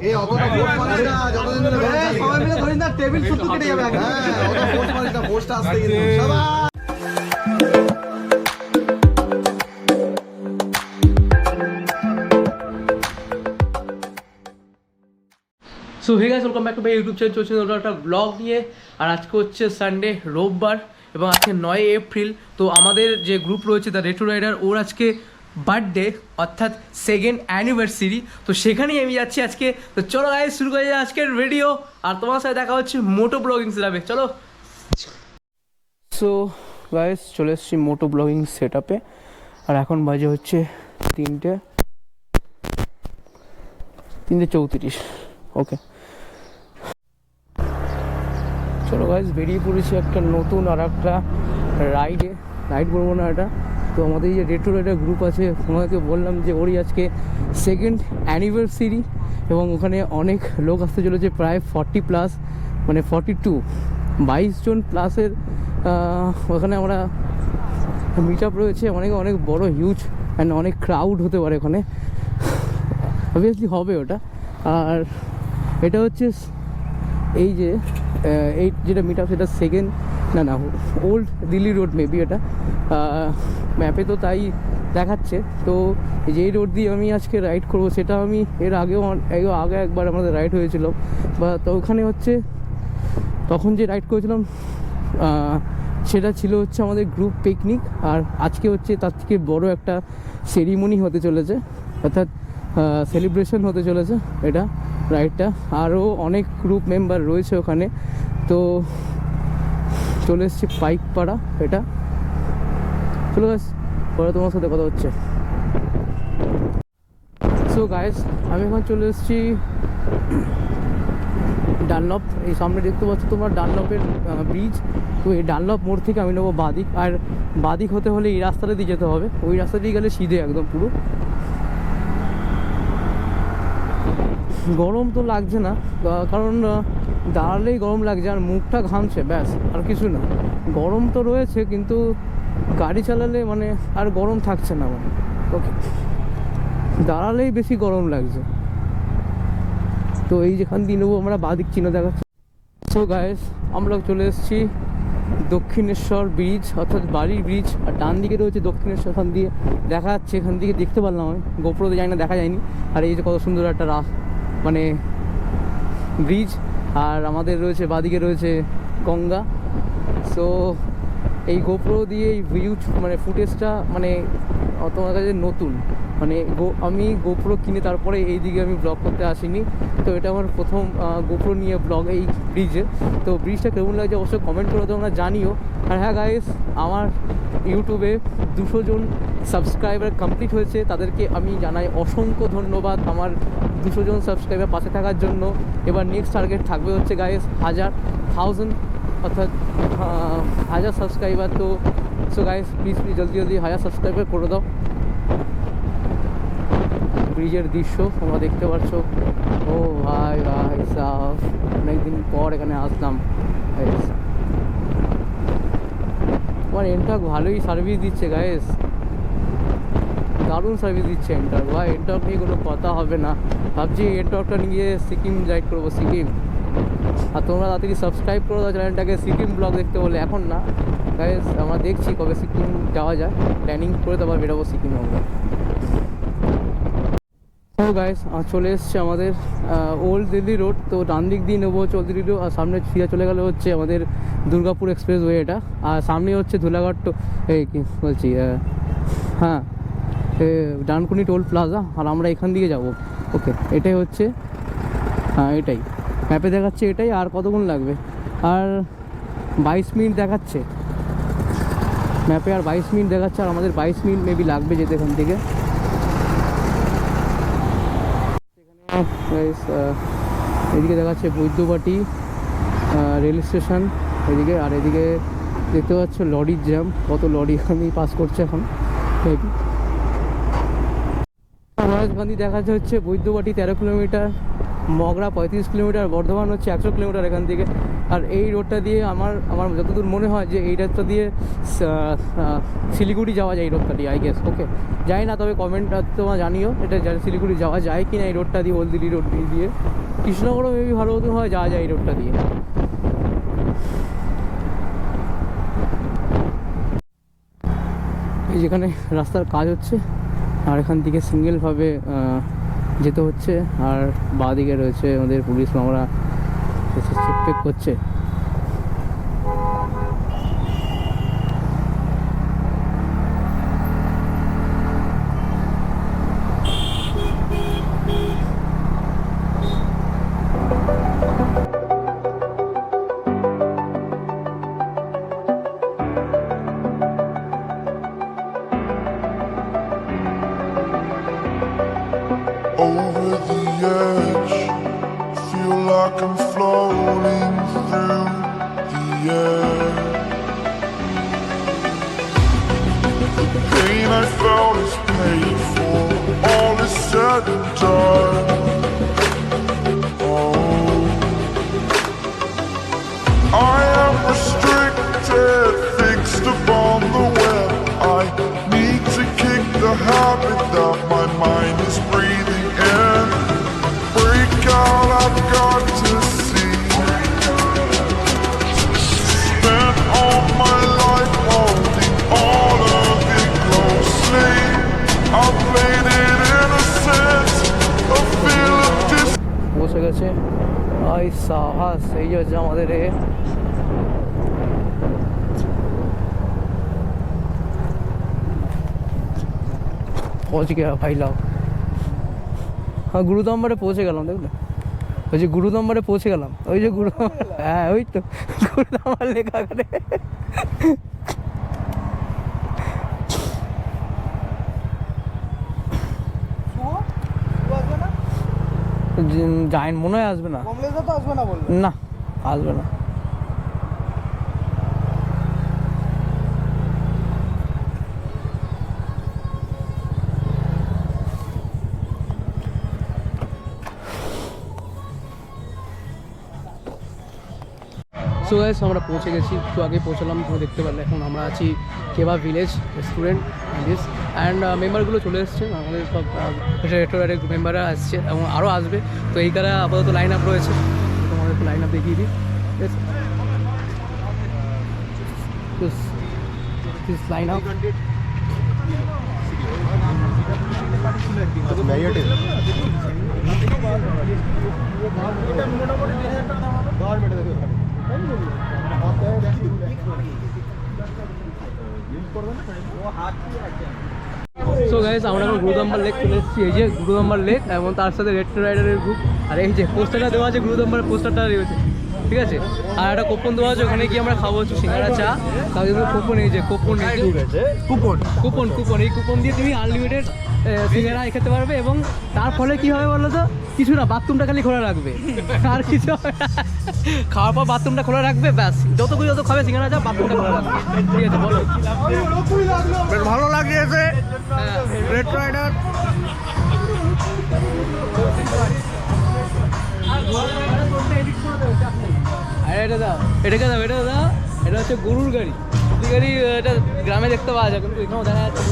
এই অতটা ফোর্স মারিস না, যতদিন ধরে সবাই মিলে ধরিস না, টেবিল শুদ্ধ কেটে যাবে আগে। হ্যাঁ, অতটা ফোর্স মারিস না, ফোর্সটা আসতে কিন্তু শাবাশ। So hey guys, welcome back to my YouTube channel. চলছে একটা ব্লগ নিয়ে। আর আজকে হচ্ছে সানডে, রোববার, এবং আজকে 9 এপ্রিল। তো আমাদের যে গ্রুপ রয়েছে দ্য রেট্রো রাইডার, ওর আজকে বার্থডে, অর্থাৎ 2nd অ্যানিভার্সারি। তো সেখানেই আমি যাচ্ছি আজকে। তো চলো গাইস, শুরু করে যাই আজকের ভিডিও। আর তোমার সাথে দেখা হচ্ছে মোটো ব্লগিং সেটআপে। চলো। সো গাইস, চলে এসেছি মোটো ব্লগিং সেটআপে। আর এখন বাজে হচ্ছে 3:34। ওকে, চলো গাইজ, বেরিয়ে পড়েছি একটা নতুন আর একটা রাইড বলবো না এটা। তো আমাদের এই যে রেট্রো রাইডার গ্রুপ আছে, ওনাকে বললাম যে ওরই আজকে 2nd অ্যানিভার্সারি, এবং ওখানে অনেক লোক আসতে চলেছে, প্রায় 40+, মানে 22 জন প্লাসের ওখানে আমরা মিট আপ রয়েছে। অনেক বড় হিউজ অ্যান্ড অনেক ক্রাউড হতে পারে ওখানে, অবভিয়াসলি হবে ওটা। আর এটা হচ্ছে এই যে যেটা মিট আপ, সেটা 2nd না ওল্ড দিল্লি রোড মেবি এটা, ম্যাপে তো তাই দেখাচ্ছে। তো যেই রোড দিয়ে আমি আজকে রাইড করবো, সেটা আমি এর আগে একবার আমাদের রাইড হয়েছিল, বা তো ওখানে হচ্ছে তখন যে রাইড করেছিলাম সেটা ছিল হচ্ছে আমাদের গ্রুপ পিকনিক। আর আজকে হচ্ছে তার থেকে বড় একটা সেরিমনি হতে চলেছে, অর্থাৎ সেলিব্রেশন হতে চলেছে এটা রাইডটা। আরও অনেক গ্রুপ মেম্বার রয়েছে ওখানে। তো চলে এসেছি পাইকপাড়া এটা। চলো গাইস, পরে তোমার সাথে কথা হচ্ছে। সো গাইস, আমি এখন চলে এসেছি ডানলপ। এই সামনে দেখতে পাচ্ছ তোমার ডানলপের ব্রিজ। তো এই ডানলপ মোড় থেকে আমি নেবো বাদিক, আর বাদিক হতে হলে এই রাস্তাটা দিয়ে যেতে হবে। ওই রাস্তা দিয়ে গেলে সিধে একদম পুরো। গরম তো লাগছে না, কারণ দাঁড়ালেই গরম লাগছে, আর মুখটা ঘামছে, ব্যাস, আর কিছু না। গরম তো রয়েছে, কিন্তু গাড়ি চালালে মানে আর গরম থাকছে না, মানে ওকে, দাঁড়ালেই বেশি গরম লাগছে। তো এই যেখান দিয়ে নেবো আমরা বাদিক চিহ্ন দেখাচ্ছি। সো গাইস, আমরা চলে এসেছি দক্ষিণেশ্বর ব্রিজ, অর্থাৎ বাড়ির ব্রিজ। আর ডান দিকে রয়েছে দক্ষিণেশ্বর, এখান দিয়ে দেখা যাচ্ছে, এখান থেকে দেখতে পারলাম আমি, গোপ্রোতে যাই না, দেখা যায়নি। আর এই যে কত সুন্দর একটা মানে ব্রিজ। আর আমাদের রয়েছে বাদিকে রয়েছে গঙ্গা। সো এই গোপ্রো দিয়ে এই ভিউজ মানে ফুটেজটা মানে তোমার কাছে নতুন, মানে আমি গোপ্রো কিনে তারপরে এই দিকে আমি ব্লগ করতে আসিনি। তো এটা আমার প্রথম গোপ্রো নিয়ে ব্লগ এই ব্রিজে। তো ব্রিজটা কেমন লাগছে অবশ্যই কমেন্ট করে তোমরা জানিও। আর হ্যাঁ গাইস, আমার ইউটিউবে 200 জন সাবস্ক্রাইবার কমপ্লিট হয়েছে, তাদেরকে আমি জানাই অসংখ্য ধন্যবাদ আমার 200 জন সাবস্ক্রাইবার পাশে থাকার জন্য। এবার নেক্সট টার্গেট থাকবে হচ্ছে গাইস 1000, অর্থাৎ 1000 সাবস্ক্রাইবার। তো সো গাইস, প্লিজ জলদি 1000 সাবস্ক্রাইবার করে দাও। ব্রিজের দৃশ্য তোমরা দেখতে পাচ্ছ। ও ভাই সাহেব, অনেকদিন পর এখানে আসলাম। আমার এনটক ভালোই সার্ভিস দিচ্ছে গাইস, দারুণ সার্ভিস দিচ্ছে এনটক। ভাই, এনটক নিয়ে কোনো কথা হবে না। ভাবছি এনটকটা নিয়ে সিকিম রাইড করবো, সিকিম। আর তোমরা তাড়াতাড়ি সাবস্ক্রাইব করে দাও চ্যানেলটাকে, সিকিম ব্লগ দেখতে বলে। এখন না গাইস, আমরা দেখছি কবে সিকিম যাওয়া যায়, প্ল্যানিং করে তো আবার বেরোবো সিকিম আমরা। তো গাইস, চলে এসছে আমাদের ওল্ড দিল্লি রোড। তো ডান দিক দিয়ে নেবো চৌধুরী রোড, আর সামনে সিধা চলে গেলে হচ্ছে আমাদের দুর্গাপুর এক্সপ্রেস ওয়ে এটা। আর সামনে হচ্ছে ধুলাঘাট, এই কি বলছি, হ্যাঁ, ডানকুনি টোল প্লাজা। আর আমরা এখান দিকে যাব। ওকে, এটাই হচ্ছে, হ্যাঁ এটাই ম্যাপে দেখাচ্ছে, এটাই। আর কতক্ষণ লাগবে? আর 22 মিনিট দেখাচ্ছে ম্যাপে, আর 22 মিনিট দেখাচ্ছে। আর আমাদের 22 মিনিট মেবি লাগবে যেতে এখান থেকে। এদিকে দেখাচ্ছে বৈদ্যবাটি রেল স্টেশন এদিকে। আর এদিকে দেখতে পাচ্ছ লরির জ্যাম, কত লরি এখানেই পাস করছে এখন। মহারাজগান্ধী দেখাচ্ছে হচ্ছে বৈদ্যবাটি 13 কিলোমিটার, মগরা 35 কিলোমিটার, বর্ধমান হচ্ছে 100 কিলোমিটার এখান থেকে। আর এই রোডটা দিয়ে আমার যতদূর মনে হয় যে এই রোডটা দিয়ে শিলিগুড়ি যাওয়া যায় এই রোডটা দিয়ে, আই গেস। ওকে, যাই না, তবে কমেন্ট তোমার জানিও এটা শিলিগুড়ি যাওয়া যায় কি না এই রোডটা দিয়ে, ওল্ড দিল্লি রোড দিয়ে। কৃষ্ণনগরও মেবি ভালো মতন হয় যাওয়া যায় এই রোডটা দিয়ে। এই যেখানে রাস্তার কাজ হচ্ছে আর এখান থেকে সিঙ্গেলভাবে যেতে হচ্ছে, আর বাঁ দিকে রয়েছে আমাদের পুলিশ মামলা চেক করছে। Over the edge, feel like I'm floating through the air. The pain I felt is paid for, all is said and done. Oh, I am restricted, fixed upon the web. I need to kick the habit that my mind is breathing in. Break out, I've got to see. Spent all my life holding all of it closely. I played it innocent, a feel of বসে গেছে I সাহস, এই হচ্ছে আমাদের पहुंच गया भाई लोग। हाँ गुरुदम्बरे पहुँचे गलम, देख लो ওই যে গুরুদম্বরে পৌঁছে গেলাম। ওই যে হ্যাঁ ওই তো গুরুদম্বর লেখা করে। জাইন মনে হয় আসবে না, না আসবে না। সো গাইস আমরা পৌঁছে গেছি, একটু আগে পৌঁছলাম, তুমি দেখতে পারলে। এখন আমরা আছি কেবা ভিলেজ রেস্টুরেন্ট অ্যান্ড মেম্বারগুলো চলে এসছে, আমাদের সব রেস্টুরেন্টের মেম্বাররা আসছে এবং আরও আসবে। তো এই কারণে আপাতত লাইন আপ রয়েছে, তোমাদের একটু লাইন আপ দেখিয়ে দিই। লাইন আপ সো গাইস আমরা এখন গুরুদম্বার লেক চলে এসেছি। এই যে গুরুদম্বার লেক এবং তার সাথে রেড রাইডারের গ্রুপ। আর এই যে পোস্টারটা দেওয়া আছে, গুরুদম্বারের পোস্টারটা রয়েছে, ঠিক আছে। আর একটা কুপন দেওয়া আছে, ওখানে গিয়ে আমরা খাবো হচ্ছে সিঙ্গারা চা। তার জন্য কুপন, এই যে কুপন, কুপন কুপন এই কুপন দিয়ে তুমি আনলিমিটেড সিঙ্গারা খেতে পারবে। এবং তার ফলে কী হবে বলো তো, কিছু না, বাথরুমটা খালি খোলা রাখবে, আর কিছু হবে না। খাওয়ার পর বাথরুমটা খোলা রাখবে, ব্যাস। যত খাবে সিঙ্গারা চা, বাথরুমটা খোলা রাখবে, ঠিক আছে। বলো, বেশ ভালো লাগছে রেড রাইডার। এটা দাও, এটাকে দাও, এটা দাও। এটা হচ্ছে গরুর গাড়ি, গাড়ি। এটা গ্রামে দেখতে পাওয়া যায়, কিন্তু এখানেও দেখা যাচ্ছে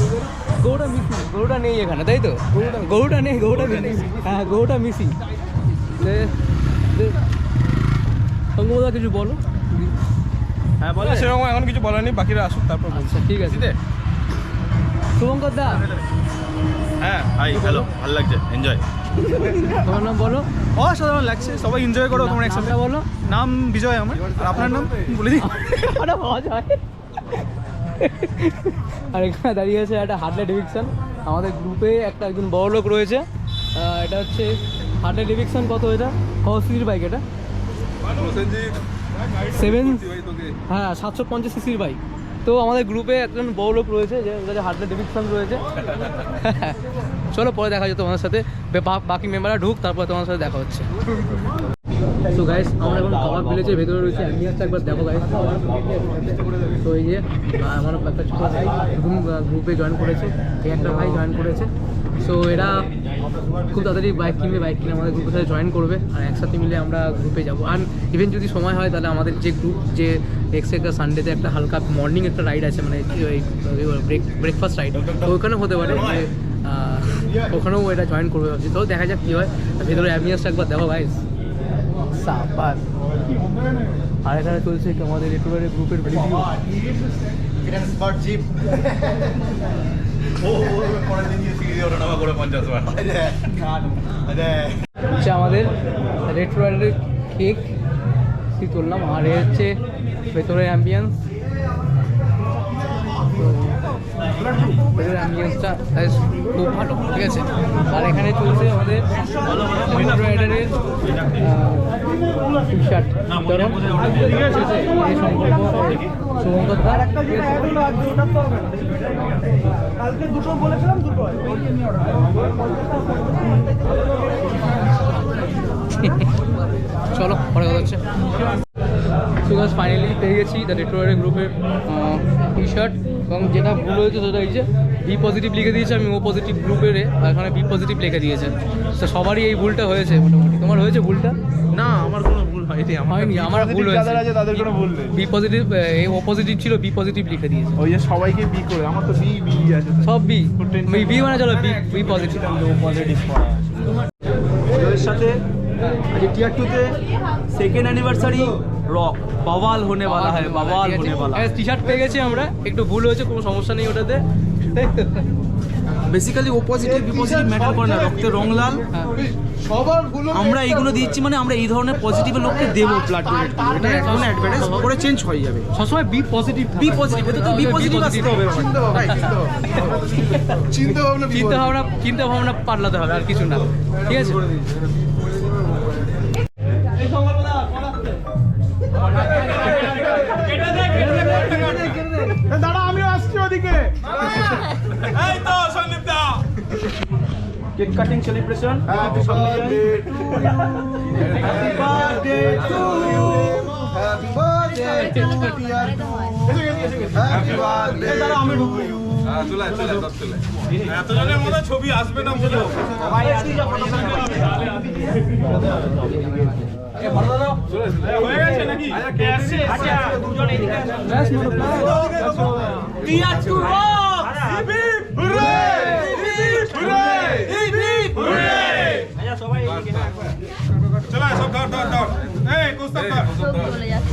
গরুটা মিসিং। গরুটা নেই এখানে, তাই তো? গরুটা নেই, গরুটা মিসিং। হ্যাঁ গরুটা মিসিং। সঙ্গবদা কিছু বলো। হ্যাঁ বলো, সেরকম এখন কিছু বলার নেই, বাকিরা আসুক তারপর। আচ্ছা ঠিক আছে। শুভঙ্কর দা। হ্যাঁ ভাই ভালো লাগছে, এনজয়। তোমার নাম বলো। অসাধারণ লাগছে, সবাই এনজয় করো তোমরা একসাথে। বলো। নাম বিজয় আমার, আর আপনার নাম বলে দিই। আর এখানে দাঁড়িয়ে আছে একটা হার্লে ডেভিকশন। আমাদের গ্রুপে একজন বড় লোক রয়েছে, এটা হচ্ছে হার্লে ডেভিকশন। কত এটা? কত সিসির বাইক এটা? 750 সিসির বাইক। তো আমাদের গ্রুপে একজন বড় লোক রয়েছে, যে হার্লে ডেভিকশন রয়েছে। চলো পরে দেখা যাচ্ছে তোমাদের সাথে, বাকি মেম্বাররা ঢুক, তারপর তোমার সাথে দেখা হচ্ছে। তো গাইস আমরা এখন কাবাব ভিলেজের ভেতরে রয়েছে, অ্যাম্বিয়েন্সটা একবার দেখো গাইস। তো এই যে আমার একটা ছোটো ভাই গ্রুপে জয়েন করেছে, এই একটা ভাই জয়েন করেছে। সো এরা খুব তাড়াতাড়ি বাইক কিনে আমাদের গ্রুপের সাথে জয়েন করবে, আর একসাথে মিলে আমরা গ্রুপে যাবো। আর ইভেন যদি সময় হয় তাহলে আমাদের যে গ্রুপ যে একটা সানডেতে একটা হালকা মর্নিং একটা রাইড আছে, মানে ব্রেকফাস্ট রাইড, তো ওখানেও হতে পারে যে ওখানেও এটা জয়েন করবে ভাবছি। তো দেখা যাক কী হয়। ভেতরে অ্যাম্বিয়েন্সটা একবার দেখো ভাই, সাবাস। আর এখানে চলছে আমাদের একেবারে গ্রুপের ভিডিও। হচ্ছে আমাদের রেড রয়্যালের কেক তুললাম, আর এ হচ্ছে ভেতরের অ্যাম্বিয়েন্স। ভেতরের অ্যাম্বিয়েন্সটা খুব ভালো, ঠিক আছে। আর এখানে চলছে আমাদের রেড রয়্যালের টি শার্ট বিতরণ, ঠিক আছে। এই সম্পর্ক শুভঙ্কর দা, ঠিক আছে। চলো পরে কথা হচ্ছে। সো গাইস ফাইনালি পেয়ে গেছি দ্য রেড রয়্যাল গ্রুপের টি শার্ট, এবং যেটা ভুল হয়েছে সেটা এই যে বি পজিটিভ লিখে দিয়েছে, আমি ও পজিটিভ গ্রুপের, এখানে বি পজিটিভ লিখে দিয়েছে। তো সবারই এই ভুলটা হয়েছে মোটামুটি। তোমার হয়েছে ভুলটা? না, আমার কোনো ভুল হয়নি। আমার ভুল হয়েছে। তাদের কোনো ভুল নেই। বি পজিটিভ, এই ও পজিটিভ ছিল, বি পজিটিভ লিখে দিয়েছে। ওই যে সবাইকে বি করে, আমার তো বি আছে সব বি বি মানে চলো বি পজিটিভ পজিটিভ পড়া ওদের সাথে। আজ টিয়ার 2 তে সেকেন্ড অ্যানিভার্সারি রক বাওয়াল होने वाला है, বাওয়াল होने वाला है। টি শার্ট পেয়ে গেছি আমরা, একটু ভুল হয়েছে, কোনো সমস্যা নেই ওটাতে। বেসিক্যালি ও পজিটিভ বি পজিটিভ ম্যাটার করে না, রক্তে রং লাল। আমরা এইগুলো দিচ্ছি মানে আমরা এই ধরনের পজিটিভ লোককে দেবো ব্লাড ডোনেট করে, এটা এখন অ্যাডভার্টাইজ করে চেঞ্জ হয়ে যাবে। সবসময় বি পজিটিভ, বি পজিটিভ, এটা তো বি পজিটিভ আসতে হবে। চিন্তা ভাবনা পাল্টাতে হবে, আর কিছু না, ঠিক আছে। দাঁড়া, আমিও আসছি ওদিকে। এই তো সন্দীপ দা, cake cutting celebration. Happy birthday to you, happy birthday to dear, happy birthday to you. এতজনের মধ্যে ছবি আসবে না বলো। হয়ে গেছে নাকি? আচ্ছা দুজন এদিকে টিয়ার 2 রক, hip hurray, hip hurray, hip hurray. আচ্ছা সবাই এদিকে চলো, সব ধর। এই কুস্তাব ধর,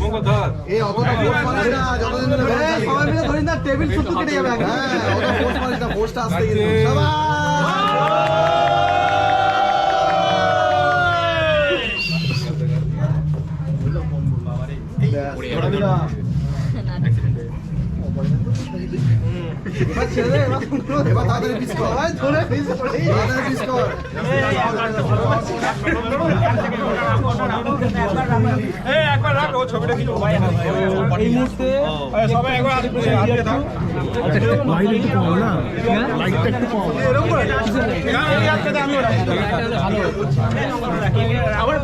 মঙ্গল ধর। এই অতটা ফোর্স মারিস না, যতদিন ধরে সবাই মিলে ধরিস না, টেবিল শুদ্ধ কেটে যাবে। হ্যাঁ, অতটা ফোর্স মারিস না, ফোর্সটা আসতে কিন্তু সবাই। এবার তাড়াতাড়ি পিস কর, তাড়াতাড়ি পিস কর। এই একবার রাখ, ও ছবিটা কিছু এই মুহূর্তে সবাই একবার আজকে থাক। লাইট একটু কম না, লাইটটা একটু কম এরকম করে আজকে আমিও রাখি। ভালো আবার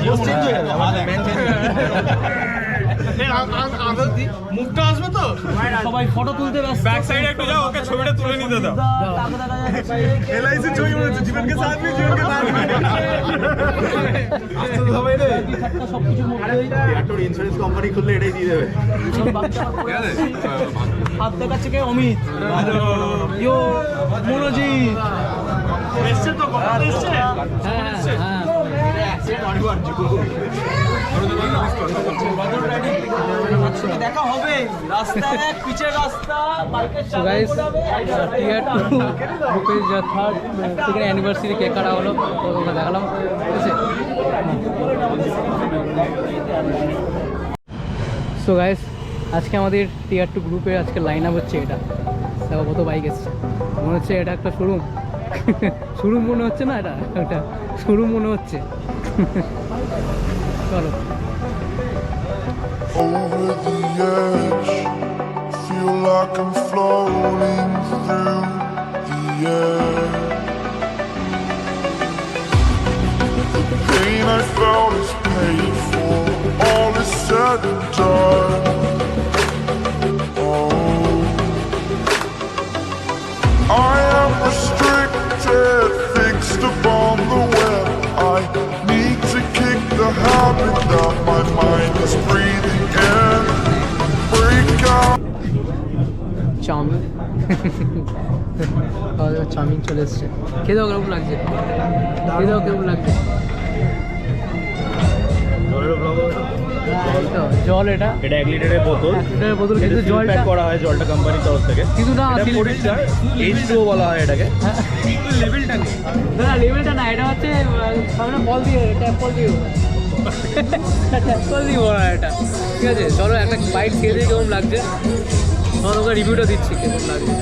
পোস্ট চেঞ্জ হয়ে যাবে, আমাদের ম্যান চেঞ্জ মুখটা আসবে তো, সবাই ফটো তুলতে ব্যস্ত। ব্যাক সাইডে একটু যাও, ওকে ছবিটা তুলে নিতে দাও। এলআইসি ছবি মনে হচ্ছে, জীবনকে সাথ নিয়ে জীবনকে সাথ নিয়ে আসতে হবে রে। সবকিছুর মধ্যে একটা ইন্স্যুরেন্স কোম্পানি খুললে এটাই দিয়ে দেবে। হাত দেখাচ্ছে কে? অমিত, ইয়ো মনোজিৎ এসছে তো, কথা এসছে। দেখা হবে রাস্তায়, এক পিছের রাস্তা বাইকের So guys, tier 2 গ্রুপের যে থার্ড সেকেন্ড অ্যানিভার্সারি কেক কাটা হলো, ওটা দেখালাম, ঠিক আছে। সো গাইস, আজকে আমাদের টিয়ার 2 গ্রুপের আজকে লাইন আপ হচ্ছে এটা। দেখো কত বাইক এসছে, মনে হচ্ছে এটা একটা শোরুম। শোরুম মনে হচ্ছে না, এটা শোরুম মনে হচ্ছে। চলো। Over the edge, feel like I'm floating through the air. The pain I felt is paid start. Oh, I am restricted, fixed upon the web. I need to kick the habit that my mind is breathing in. Break out. Chowmein chowmein চলে এসছে। খেয়ে দাও কেমন লাগছে? খেয়ে দাও কেমন লাগছে? জল এটা 1 লিটারের বোতল, 1 লিটারের বোতল, কিন্তু জলটা করা হয় জলটা কোম্পানির তরফ থেকে, কিন্তু না পরিষ্কার H2O বলা হয় এটাকে। লেভেলটাকে না, লেভেলটা না, এটা হচ্ছে সামনে বল দিয়ে, ট্যাপ কল দিয়ে ট্যাপ কল দিয়ে বলা এটা। ঠিক আছে, চলো একটা বাইক খেয়ে দিয়ে কেমন লাগছে তখন ওকে রিভিউটা দিচ্ছি কেমন লাগছে।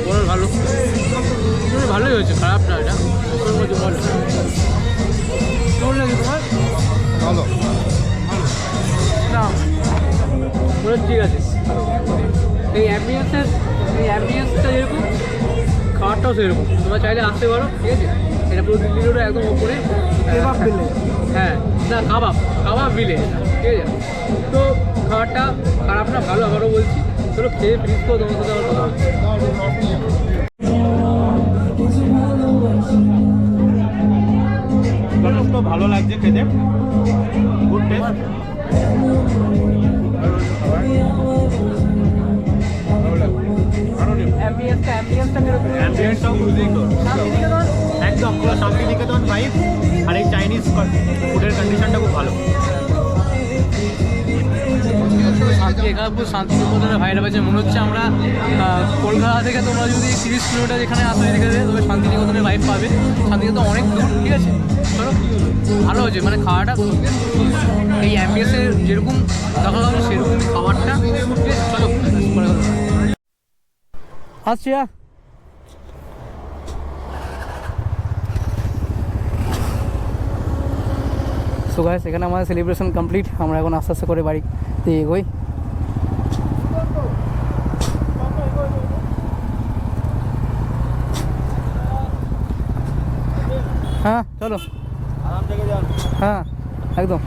বলার ভালো, ভালোই হয়েছে, খারাপ না এটা। কেমন লাগে তোমার? ভালো না বলে ঠিক আছে। এই অ্যাম্বিয়েন্সটা যেরকম, খাবারটাও সেরকম। তোমরা চাইলে আসতে পারো, ঠিক আছে। এটা পুরো দিল্লি রোডে একদম ওপরে কাবাব বিলে। হ্যাঁ না, কাবাব বিলে, ঠিক আছে। তো খাবারটা খারাপ না, ভালো। আবারও বলছি, চলো খেয়ে ফিনিশ করো, তোমার সাথে আমার কথা হচ্ছে। যথেষ্ট ভালো লাগছে খেতে, গুড টেস্ট। অ্যাম্বিয়েন্সটাও খুবই সুন্দর, একদম পুরো শান্তিনিকেতন ভাইব। আর এই চাইনিজ ফুডের কন্ডিশনটা খুব ভালো। এখানে পুরো শান্তিনিকেতনের ভাইরা বাজে। মনে হচ্ছে আমরা কলকাতা থেকে তোমরা যদি 30 কিলোমিটার যেখানে আসো এদিকে, তবে শান্তিনিকেতনের ভাইব পাবে। শান্তিনিকেতন অনেক দূর, ঠিক আছে। চলো ভালো হয়েছে, মানে খাওয়াটা এই অ্যাম্বিয়েন্সের যেরকম দেখা যাবে সেরকমই খাবারটা, ঠিক আছে। চলো আসছি। সো গাইস, এখানে আমাদের সেলিব্রেশন কমপ্লিট। আমরা এখন আস্তে আস্তে করে বাড়িতে এগোই। হ্যাঁ চলো, আরাম থেকে যান। হ্যাঁ একদম।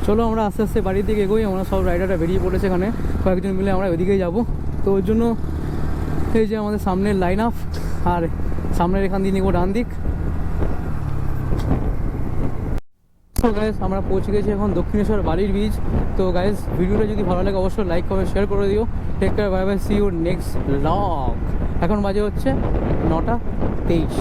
চলো আমরা আস্তে আস্তে বাড়ির দিকে এগোই। আমরা সব রাইডাররা বেরিয়ে পড়েছে, এখানে কয়েকজন মিলে আমরা ওইদিকেই যাবো। তো ওর জন্য এই যে আমাদের সামনের লাইন আপ, আর সামনের এখান দিয়ে নিবো ডান দিক। তো গাইস, আমরা পৌঁছে গেছি এখন দক্ষিণেশ্বর বালির বীজ। তো গাইস, ভিডিওটা যদি ভালো লাগে অবশ্যই লাইক কমেন্ট শেয়ার করে দিও। Take care, bye bye, see you next blog. এখন বাজে হচ্ছে 9:23।